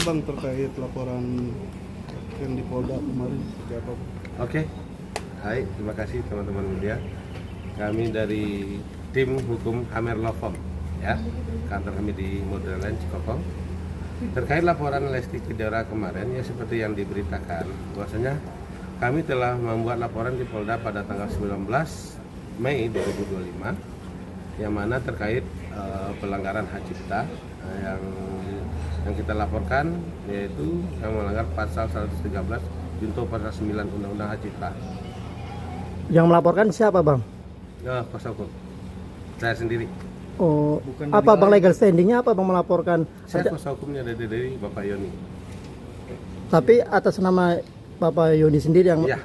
Bang terkait laporan yang di Polda kemarin seperti apa? Oke, hai, terima kasih teman-teman media. Kami dari tim hukum Amer Law Firm, ya, kantor kami di Modern Line Cikokong. Terkait laporan Lesti Kejora kemarin, ya seperti yang diberitakan, bahwasanya kami telah membuat laporan di Polda pada tanggal 19 Mei 2025, yang mana terkait pelanggaran hak cipta yang kita laporkan, yaitu yang melanggar pasal 113 junto pasal 9 Undang-Undang Hak Cipta. Yang melaporkan siapa, Bang? Ya, kuasa hukum saya sendiri. Oh, Bukan apa dari Bang legal standingnya apa Bang melaporkan? Saya kuasa hukumnya dari Bapak Yoni. Tapi atas nama Bapak Yoni sendiri yang Ya,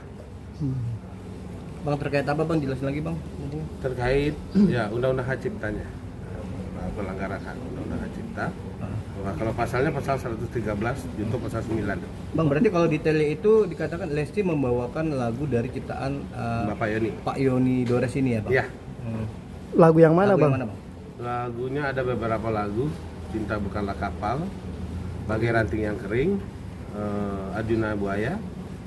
Bang, terkait apa Bang? Jelasin lagi Bang. terkait ya Undang-Undang Hak Ciptanya, pelanggaran hak Undang-Undang Hak Cipta. Nah, kalau pasalnya pasal 113 junto pasal 9. Bang, berarti kalau detailnya itu dikatakan Lesti membawakan lagu dari ciptaan Bapak Yoni. Pak Yoni Dores ini ya Bang? Ya, lagu yang mana, Lagu Bang? yang mana Bang? lagunya ada beberapa lagu, Cinta Bukanlah Kapal, Bagai Ranting Yang Kering, Arjuna Buaya,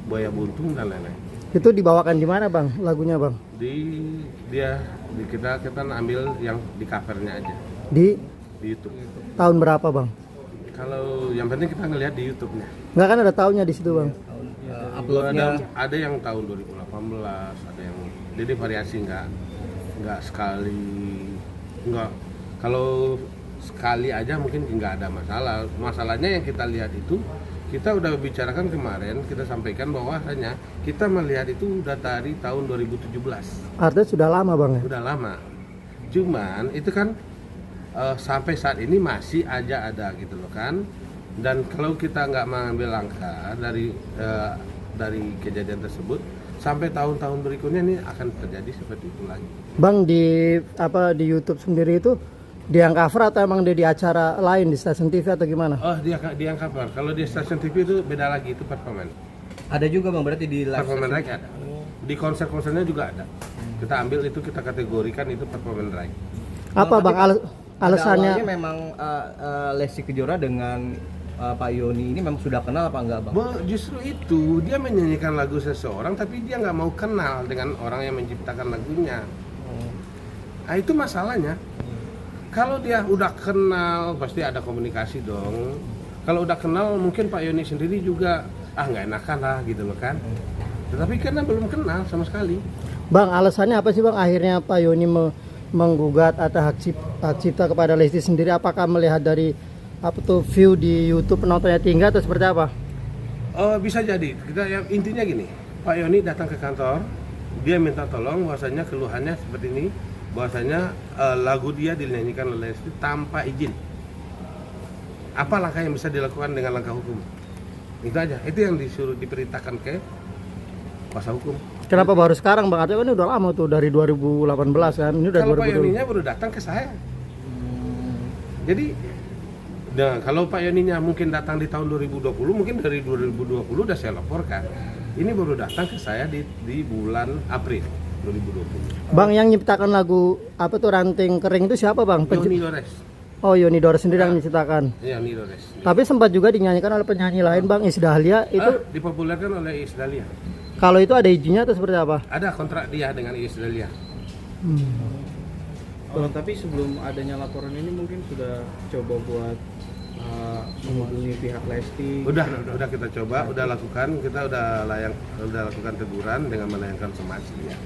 Buaya Buntung, dan lain-lain. Itu dibawakan di mana, Bang? Lagunya, Bang? Kita ambil yang di covernya aja Di di YouTube. tahun berapa, Bang? Kalau yang penting kita ngelihat di YouTube-nya. Nggak kan ada tahunnya di situ, Bang? Uploadnya Ada yang tahun 2018, ada yang jadi variasi, nggak sekali, nggak, kalau sekali aja mungkin nggak ada masalah. Masalahnya yang kita lihat itu, kita udah bicarakan kemarin, kita sampaikan bahwasanya kita melihat itu udah dari tahun 2017. Artinya sudah lama, Bang, ya? Udah lama. Cuman itu kan sampai saat ini masih aja ada gitu loh kan. Dan kalau kita nggak mengambil langkah dari kejadian tersebut, sampai tahun-tahun berikutnya ini akan terjadi seperti itu lagi. Bang, di YouTube sendiri itu di yang cover atau emang dia di acara lain di stasiun TV atau gimana? Oh, dia yang cover. Kalau di stasiun TV itu beda lagi, itu performan. ada juga Bang, berarti di live Performan session. right ada. Di konser-konsernya juga ada. Kita ambil itu, kita kategorikan itu performan right. Apa, Bang, Pada alasannya? awalnya memang Lesti Kejora dengan Pak Yoni ini memang sudah kenal apa enggak Bang? Justru itu, dia menyanyikan lagu seseorang tapi dia nggak mau kenal dengan orang yang menciptakan lagunya. Nah, itu masalahnya. Kalau dia udah kenal, pasti ada komunikasi dong. Kalau udah kenal, mungkin Pak Yoni sendiri juga nggak enakan lah gitu loh kan. Tetapi karena belum kenal sama sekali. Bang, alasannya apa sih, Bang, akhirnya Pak Yoni menggugat atas hak cipta kepada Lesti sendiri? Apakah melihat dari view di YouTube penontonnya tinggi atau seperti apa? Bisa jadi. Intinya gini, Pak Yoni datang ke kantor, dia minta tolong bahwasanya keluhannya seperti ini, bahwasanya lagu dia dinyanyikan oleh Lesti tanpa izin. Apa langkah yang bisa dilakukan dengan langkah hukum? Itu aja. Itu yang disuruh diperintahkan ke kuasa hukum. Kenapa baru sekarang, Bang? Artinya kan ini udah lama tuh, dari 2018 kan. Ini udah Kalau Pak 2020. Yoninya baru datang ke saya. Jadi, kalau Pak Yoninya mungkin datang di tahun 2020, mungkin dari 2020 udah saya laporkan. Ini baru datang ke saya di bulan April 2020. Bang, yang nyiptakan lagu Ranting Kering itu siapa, Bang? Yoni Dores. Oh, Yoni Dores sendiri yang menciptakan. Iya, Yoni Dores. Tapi sempat juga dinyanyikan oleh penyanyi lain, Bang, Iis Dahlia. Itu Dipopulerkan oleh Iis Dahlia. kalau itu ada izinnya atau seperti apa? Ada kontrak dia dengan Iis Dahlia. Bang, tapi sebelum adanya laporan ini mungkin sudah coba buat menghubungi pihak Lesti. Udah kita coba, udah lakukan teguran dengan melayangkan somasi ya.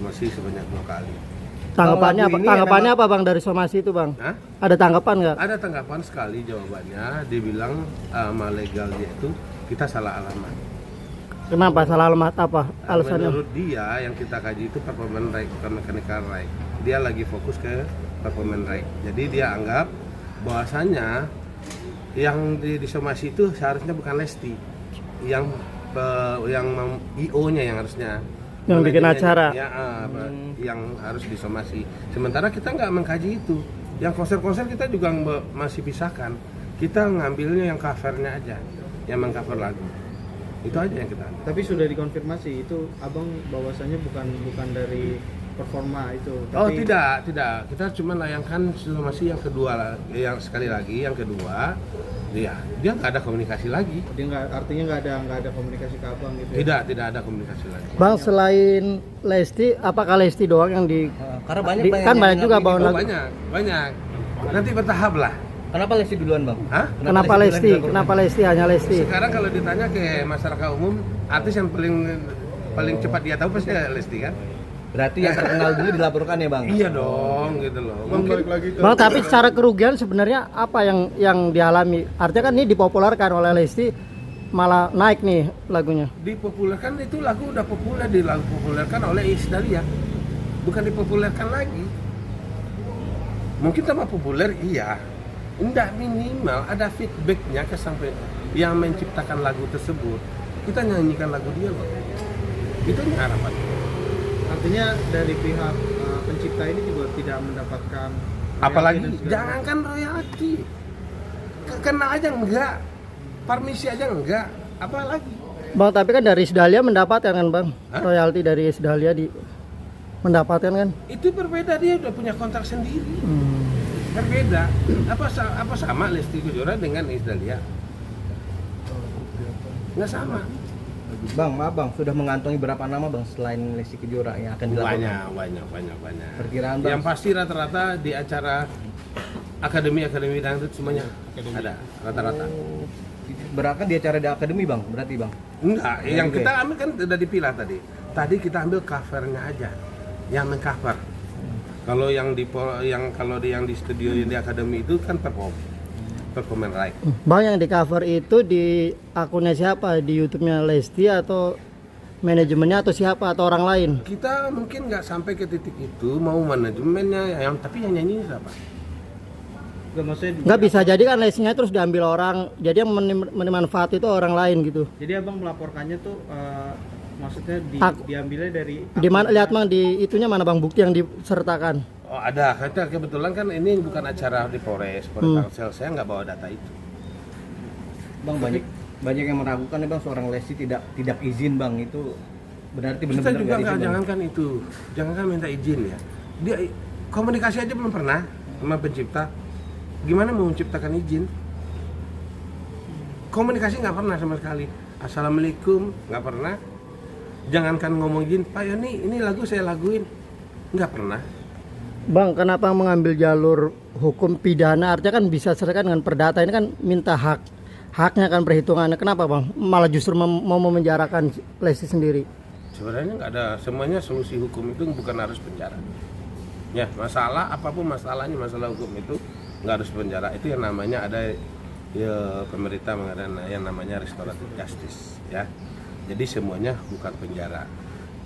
Somasi sebanyak 2 kali. Tanggapannya lagu apa? ini Tanggapannya apa, Bang, dari somasi itu, Bang? Hah? Ada tanggapan nggak? Ada tanggapan sekali jawabannya, dia bilang legal dia itu kita salah alamat. Kenapa? Salah alamat apa? Alasannya? Menurut dia yang kita kaji itu performance right, bukan mechanical right. Dia lagi fokus ke performance right. Jadi dia anggap bahwasanya yang disomasi itu seharusnya bukan Lesti, yang IO-nya yang harusnya Yang bikin acara. ya, yang harus disomasi. Sementara kita nggak mengkaji itu. Yang konser-konser kita juga masih pisahkan. Kita ngambilnya yang covernya aja, yang mengcover lagu. Itu aja yang kita ambil. Tapi sudah dikonfirmasi itu Abang bahwasannya bukan dari performa itu. Oh, Tapi tidak. Kita cuma layangkan somasi yang kedua, yang sekali lagi, yang kedua Iya, dia nggak ada komunikasi lagi. Dia artinya nggak ada komunikasi ke abang gitu. Ya? Tidak ada komunikasi lagi. Bang, selain Lesti, apakah Lesti doang yang di Karena banyak kan banyak juga yang bang Oh, banyak. Nanti bertahap lah. Kenapa Lesti duluan bang? Hah? Kenapa duluan Lesti? dilaporkan? Kenapa Lesti hanya Lesti? Sekarang kalau ditanya ke masyarakat umum, artis yang paling cepat dia tahu pasti Lesti kan? Berarti yang terkenal dulu dilaporkan ya bang? Iya dong, gitu loh. Bang, Mungkin balik lagi ke Bang, tapi secara kerugian sebenarnya apa yang dialami? Artinya kan ini dipopulerkan oleh Lesti, malah naik nih lagunya. dipopulerkan itu lagu udah populer, dipopulerkan oleh Iis Dahlia, bukan dipopulerkan lagi. Mungkin tambah populer, iya. Enggak, minimal ada feedbacknya ke sampai yang menciptakan lagu tersebut. Kita nyanyikan lagu dia loh. Itu harapan. artinya dari pihak pencipta ini juga tidak mendapatkan Apalagi royalti dan segala jangankan royalti, kena aja enggak, permisi aja enggak, apalagi. Bang, tapi kan dari Isdahlia mendapatkan kan bang? Hah? Royalti dari Isdahlia mendapatkan kan? Itu berbeda, dia udah punya kontrak sendiri. Berbeda. Apa sama Lesti Kejora dengan Iis Dahlia? Nggak sama. Bang, maaf bang, sudah mengantongi berapa nama bang selain Lesti Kejora yang akan dilaporkan? Banyak. Perkiraan bang? Yang pasti rata-rata di acara akademi dangdut semuanya ada rata-rata. Berapa di acara di akademi bang? Berarti bang? Enggak, yang juga kita ya? ambil kan udah dipilah tadi. Tadi kita ambil covernya aja, yang mengcover. Kalau yang di studio yang di akademi itu kan performance right. Bang, yang di cover itu di akunnya siapa? Di YouTube-nya Lesti atau manajemennya atau siapa atau orang lain? Kita mungkin nggak sampai ke titik itu, mau manajemennya, tapi yang nyanyi siapa? Nggak, maksudnya Nggak bisa jadi kan Lestinya terus diambil orang, jadi yang memanfaat itu orang lain gitu. jadi abang melaporkannya tuh maksudnya diambilnya dari Di mana lihat bang di itunya mana bang bukti yang disertakan? Oh ada, kebetulan kan ini bukan acara di Polres, Tangsel, saya nggak bawa data itu. Bang, banyak yang meragukan ya bang seorang Lesti tidak izin bang, itu berarti Kita benar-benar juga nggak izin, nggak, bang? jangankan itu, jangankan minta izin ya. Dia komunikasi aja belum pernah sama pencipta. Gimana mau menciptakan izin? Komunikasi nggak pernah sama sekali. Assalamualaikum nggak pernah. Jangankan ngomong izin, Pak Yoni ini lagu saya laguin, nggak pernah. Bang, kenapa mengambil jalur hukum pidana? Artinya kan bisa serahkan dengan perdata, ini kan minta haknya kan perhitungannya. Kenapa bang? Malah justru mau memenjarakan Lesti sendiri. Sebenarnya nggak ada, semuanya solusi hukum itu bukan harus penjara. Ya masalah apapun masalahnya, masalah hukum itu nggak harus penjara. Itu yang namanya ada ya pemerintah mengadakan yang namanya restoratif justice ya. Jadi semuanya bukan penjara.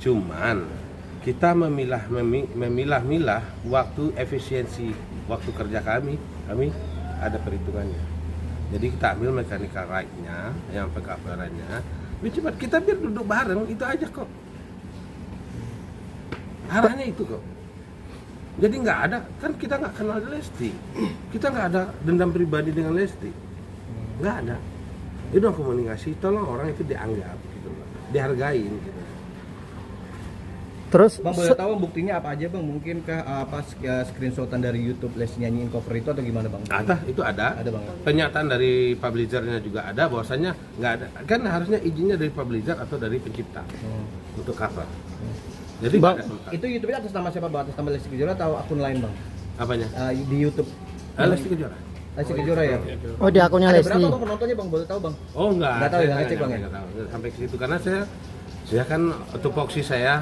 Cuman kita memilah-milah waktu efisiensi waktu kerja kami ada perhitungannya. Jadi kita ambil mechanical right-nya, yang pengcoverannya, cepat kita biar duduk bareng, itu aja kok. Arahnya itu kok. Jadi nggak ada, kan kita nggak kenal Lesti, kita nggak ada dendam pribadi dengan Lesti, nggak ada. Itu komunikasi, tolong orang itu dianggap, gitu, dihargain. Gitu. Terus Bang, boleh tahu buktinya apa aja bang? Mungkinkah screenshotan dari YouTube Lesti nyanyiin cover itu atau gimana bang? Itu ada. Ada bang. Pernyataan dari publishernya juga ada, bahwasanya nggak ada. Kan harusnya izinnya dari publisher atau dari pencipta untuk cover. Jadi Bang, nggak ada tempat. Itu YouTube-nya atas nama siapa bang? Atas nama Lesti Kejora atau akun lain bang? Apanya? Di YouTube. Lesti Kejora. Lesti Kejora ya? oh di akunnya Ada Lesti. berapa bang penontonnya bang? Boleh tahu bang? Oh enggak. Nggak tahu ya, saya nggak cek, Bang, ya? nggak tahu. Sampai ke situ karena saya kan tupoksi saya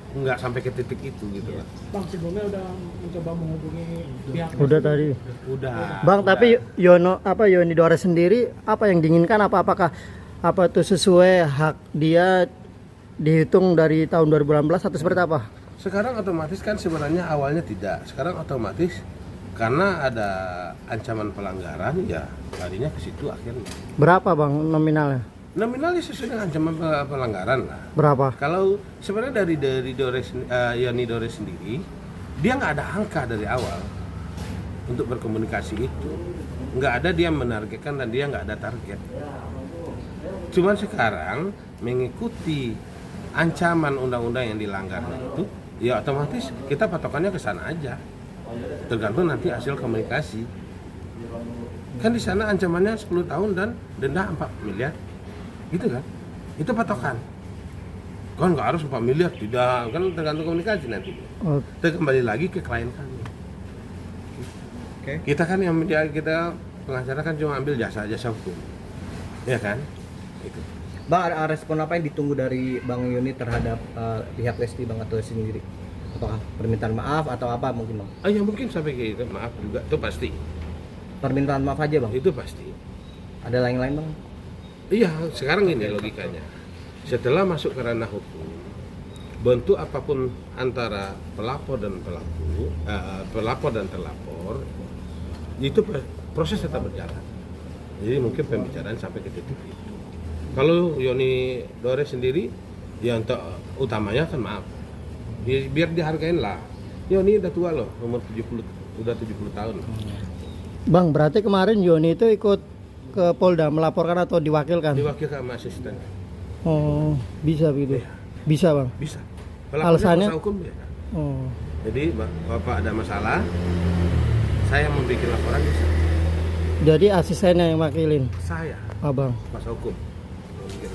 nggak sampai ke titik itu gitu lah. Bang, sebelumnya udah mencoba menghubungi pihak Udah tadi. Udah. Bang, udah. tapi Yoni Dores sendiri apa yang diinginkan, apakah itu sesuai hak dia dihitung dari tahun 2018 atau seperti apa? Sekarang otomatis kan sebenarnya awalnya tidak. Sekarang otomatis karena ada ancaman pelanggaran ya larinya ke situ akhirnya. Berapa bang nominalnya? Nominalnya sesuai dengan ancaman pelanggaran lah. Berapa? Kalau sebenarnya dari Yoni Dores sendiri, dia nggak ada angka dari awal untuk berkomunikasi itu. Nggak ada dia menargetkan dan dia nggak ada target. Cuman sekarang mengikuti ancaman undang-undang yang dilanggarnya itu, ya otomatis kita patokannya ke sana aja. Tergantung nanti hasil komunikasi. Kan di sana ancamannya 10 tahun dan denda 4 miliar. Gitu kan? Itu patokan. Kan nggak harus 4 miliar, tidak. Kan tergantung komunikasi nanti. Oh, Kita kembali lagi ke klien kami. Oke. Kita kan yang kita pengacara kan cuma ambil jasa hukum. Ya kan? Itu. Bang, ada respon apa yang ditunggu dari Bang Yoni terhadap pihak Lesti, Bang, atau Lesti sendiri? Apakah permintaan maaf atau apa mungkin, Bang? Ya mungkin sampai kayak gitu, maaf juga, itu pasti. Permintaan maaf aja, Bang. Itu pasti. Ada lain-lain, Bang? Iya, sekarang ini logikanya. Setelah masuk ke ranah hukum, bentuk apapun antara pelapor dan pelapor dan terlapor, itu proses tetap berjalan. Jadi mungkin pembicaraan sampai ke titik itu. Kalau Yoni Dore sendiri, ya untuk utamanya kan maaf. Biar dihargain lah. Yoni udah tua loh, umur 70, udah 70 tahun. Bang, berarti kemarin Yoni itu ikut ke Polda melaporkan atau diwakilkan? Diwakilkan sama asisten. Oh, bisa begitu. Bisa, Bang. Bisa. Alasannya? Kuasa hukum ya. Oh. Jadi Bapak ada masalah, saya membuat laporan bisa. Jadi asistennya yang wakilin Saya Abang. kuasa hukum. Oke.